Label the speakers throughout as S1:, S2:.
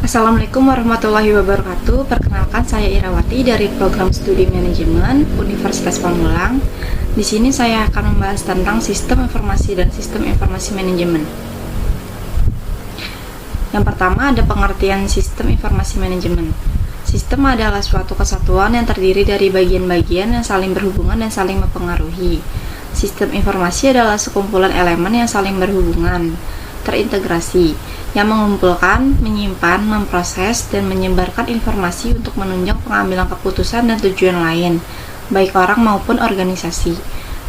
S1: Assalamualaikum warahmatullahi wabarakatuh. Perkenalkan, saya Irawati dari Program Studi Manajemen Universitas Pamulang. Di sini saya akan membahas tentang sistem informasi dan sistem informasi manajemen. Yang pertama ada pengertian sistem informasi manajemen. Sistem adalah suatu kesatuan yang terdiri dari bagian-bagian yang saling berhubungan dan saling mempengaruhi. Sistem informasi adalah sekumpulan elemen yang saling berhubungan, terintegrasi, yang mengumpulkan, menyimpan, memproses, dan menyebarkan informasi untuk menunjang pengambilan keputusan dan tujuan lain, baik orang maupun organisasi.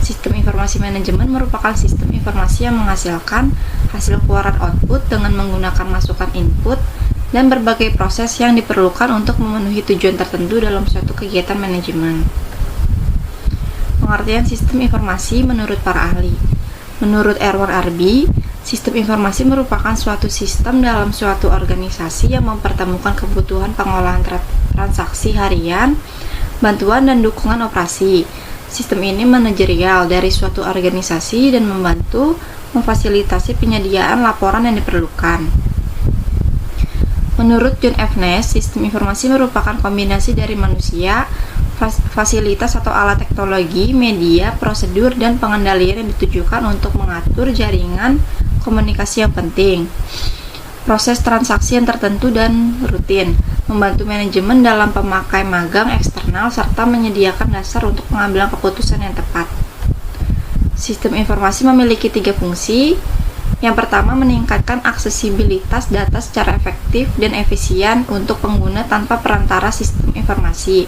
S1: Sistem informasi manajemen merupakan sistem informasi yang menghasilkan hasil keluaran output dengan menggunakan masukan input dan berbagai proses yang diperlukan untuk memenuhi tujuan tertentu dalam suatu kegiatan manajemen. Pengertian sistem informasi menurut para ahli. Menurut Erwan Arbi, sistem informasi merupakan suatu sistem dalam suatu organisasi yang mempertemukan kebutuhan pengolahan transaksi harian, bantuan dan dukungan operasi. Sistem ini manajerial dari suatu organisasi dan membantu memfasilitasi penyediaan laporan yang diperlukan. Menurut John F. Nash, sistem informasi merupakan kombinasi dari manusia, fasilitas atau alat teknologi, media, prosedur, dan pengendalian yang ditujukan untuk mengatur jaringan komunikasi yang penting, proses transaksi yang tertentu dan rutin, membantu manajemen dalam pemakai magang eksternal, serta menyediakan dasar untuk pengambilan keputusan yang tepat. Sistem informasi memiliki 3 fungsi. Yang pertama, meningkatkan aksesibilitas data secara efektif dan efisien untuk pengguna tanpa perantara sistem informasi.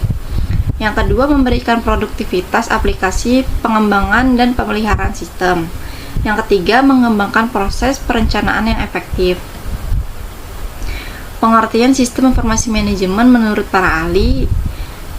S1: Yang kedua, memberikan produktivitas aplikasi, pengembangan, dan pemeliharaan sistem. Yang ketiga, mengembangkan proses perencanaan yang efektif. Pengertian sistem informasi manajemen menurut para ahli.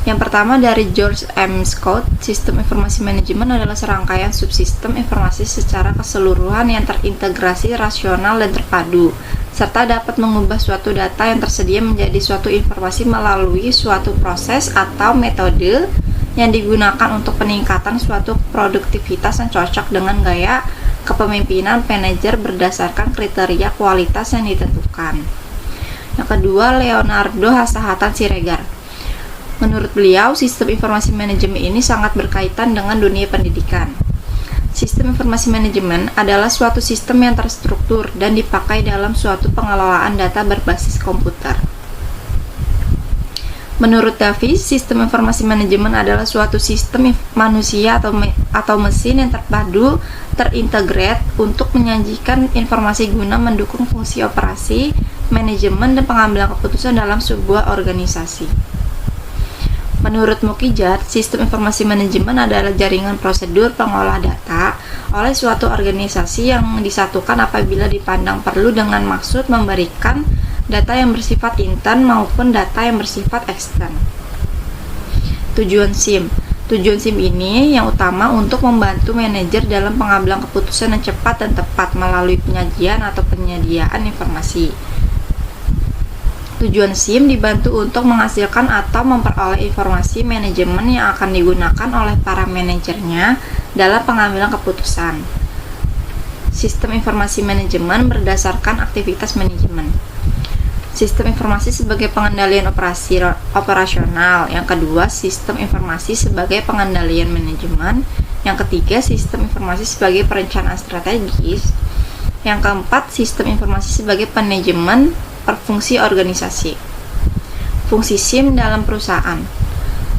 S1: Yang pertama dari George M. Scott, sistem informasi manajemen adalah serangkaian subsistem informasi secara keseluruhan yang terintegrasi, rasional, dan terpadu, serta dapat mengubah suatu data yang tersedia menjadi suatu informasi melalui suatu proses atau metode yang digunakan untuk peningkatan suatu produktivitas yang cocok dengan gaya kepemimpinan manajer berdasarkan kriteria kualitas yang ditentukan. Yang kedua, Leonardo Hasahatan Siregar. Menurut beliau, sistem informasi manajemen ini sangat berkaitan dengan dunia pendidikan. Sistem informasi manajemen adalah suatu sistem yang terstruktur dan dipakai dalam suatu pengelolaan data berbasis komputer. Menurut Davis, sistem informasi manajemen adalah suatu sistem manusia atau mesin yang terpadu, terintegrat untuk menyajikan informasi guna mendukung fungsi operasi, manajemen, dan pengambilan keputusan dalam sebuah organisasi. Menurut Mukijat, sistem informasi manajemen adalah jaringan prosedur pengolah data oleh suatu organisasi yang disatukan apabila dipandang perlu dengan maksud memberikan data yang bersifat intern maupun data yang bersifat ekstern. Tujuan SIM. Tujuan SIM ini yang utama untuk membantu manajer dalam pengambilan keputusan yang cepat dan tepat melalui penyajian atau penyediaan informasi. Tujuan SIM dibantu untuk menghasilkan atau memperoleh informasi manajemen yang akan digunakan oleh para manajernya dalam pengambilan keputusan. Sistem informasi manajemen berdasarkan aktivitas manajemen. Sistem informasi sebagai pengendalian operasional. Yang kedua, sistem informasi sebagai pengendalian manajemen. Yang ketiga, sistem informasi sebagai perencanaan strategis. Yang keempat, sistem informasi sebagai manajemen fungsi organisasi. Fungsi SIM dalam perusahaan.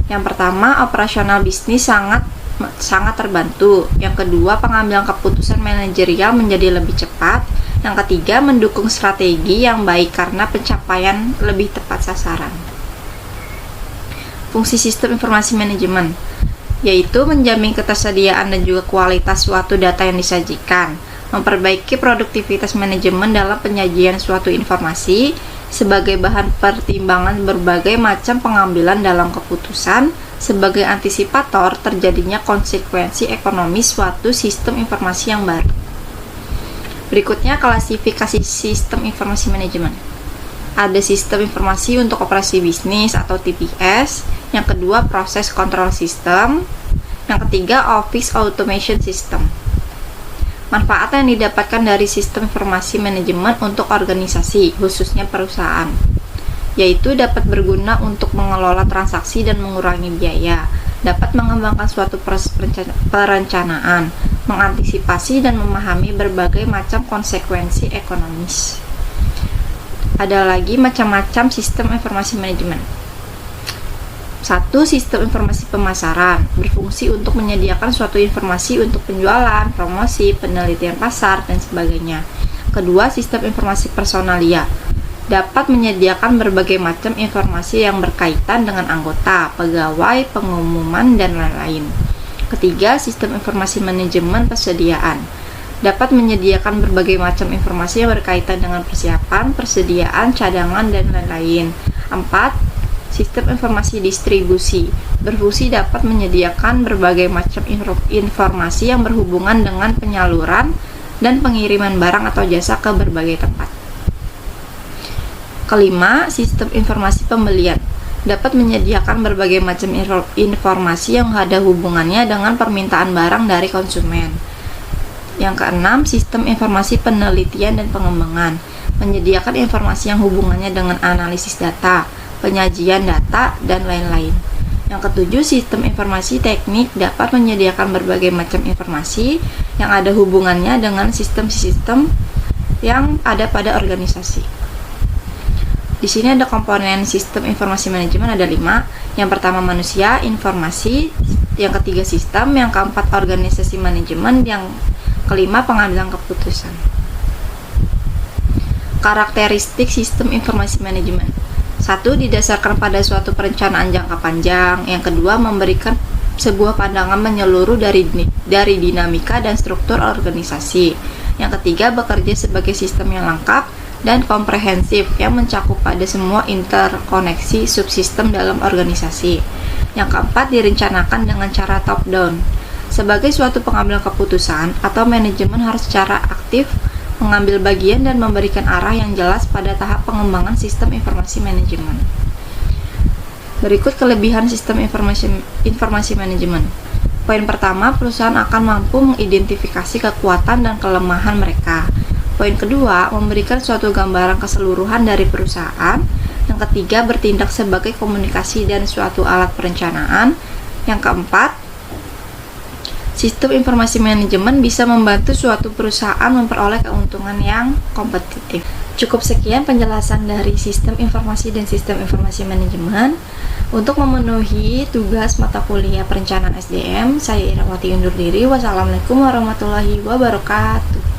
S1: Yang pertama, operasional bisnis sangat terbantu. Yang kedua, pengambilan keputusan manajerial menjadi lebih cepat. Yang ketiga, mendukung strategi yang baik karena pencapaian lebih tepat sasaran. Fungsi sistem informasi manajemen yaitu menjamin ketersediaan dan juga kualitas suatu data yang disajikan, memperbaiki produktivitas manajemen dalam penyajian suatu informasi sebagai bahan pertimbangan berbagai macam pengambilan dalam keputusan, sebagai antisipator terjadinya konsekuensi ekonomi suatu sistem informasi yang baru. Berikutnya, klasifikasi sistem informasi manajemen. Ada sistem informasi untuk operasi bisnis atau TPS, yang kedua proses kontrol sistem, yang ketiga office automation system. Manfaat yang didapatkan dari sistem informasi manajemen untuk organisasi, khususnya perusahaan. yaitu dapat berguna untuk mengelola transaksi dan mengurangi biaya, dapat mengembangkan suatu proses perencanaan, mengantisipasi dan memahami berbagai macam konsekuensi ekonomis. Ada lagi macam-macam sistem informasi manajemen. 1. Sistem informasi pemasaran berfungsi untuk menyediakan suatu informasi untuk penjualan, promosi, penelitian pasar, dan sebagainya. Kedua, sistem informasi personalia dapat menyediakan berbagai macam informasi yang berkaitan dengan anggota, pegawai, pengumuman, dan lain-lain. Ketiga, sistem informasi manajemen persediaan dapat menyediakan berbagai macam informasi yang berkaitan dengan persiapan, persediaan, cadangan, dan lain-lain. 4. Sistem informasi distribusi berfungsi dapat menyediakan berbagai macam informasi yang berhubungan dengan penyaluran dan pengiriman barang atau jasa ke berbagai tempat. Kelima, sistem informasi pembelian dapat menyediakan berbagai macam informasi yang ada hubungannya dengan permintaan barang dari konsumen. Yang keenam, sistem informasi penelitian dan pengembangan menyediakan informasi yang hubungannya dengan analisis data, penyajian data, dan lain-lain. Yang ketujuh, sistem informasi teknik dapat menyediakan berbagai macam informasi yang ada hubungannya dengan sistem-sistem yang ada pada organisasi. Di sini ada komponen sistem informasi manajemen ada 5. Yang pertama manusia, informasi, yang ketiga sistem, yang keempat organisasi manajemen, yang kelima pengambilan keputusan. Karakteristik sistem informasi manajemen. 1. Didasarkan pada suatu perencanaan jangka panjang. Yang kedua, memberikan sebuah pandangan menyeluruh dari dinamika dan struktur organisasi. Yang ketiga, bekerja sebagai sistem yang lengkap dan komprehensif yang mencakup pada semua interkoneksi subsistem dalam organisasi. Yang keempat, direncanakan dengan cara top down. Sebagai suatu pengambilan keputusan atau manajemen harus secara aktif mengambil bagian dan memberikan arah yang jelas pada tahap pengembangan sistem informasi manajemen. Berikut kelebihan sistem informasi manajemen. Poin pertama, perusahaan akan mampu mengidentifikasi kekuatan dan kelemahan mereka. Poin kedua, memberikan suatu gambaran keseluruhan dari perusahaan. Yang ketiga, bertindak sebagai komunikasi dan suatu alat perencanaan. Yang keempat, sistem informasi manajemen bisa membantu suatu perusahaan memperoleh keuntungan yang kompetitif. Cukup sekian penjelasan dari sistem informasi dan sistem informasi manajemen. Untuk memenuhi tugas mata kuliah perencanaan SDM, saya Irawati undur diri. Wassalamualaikum warahmatullahi wabarakatuh.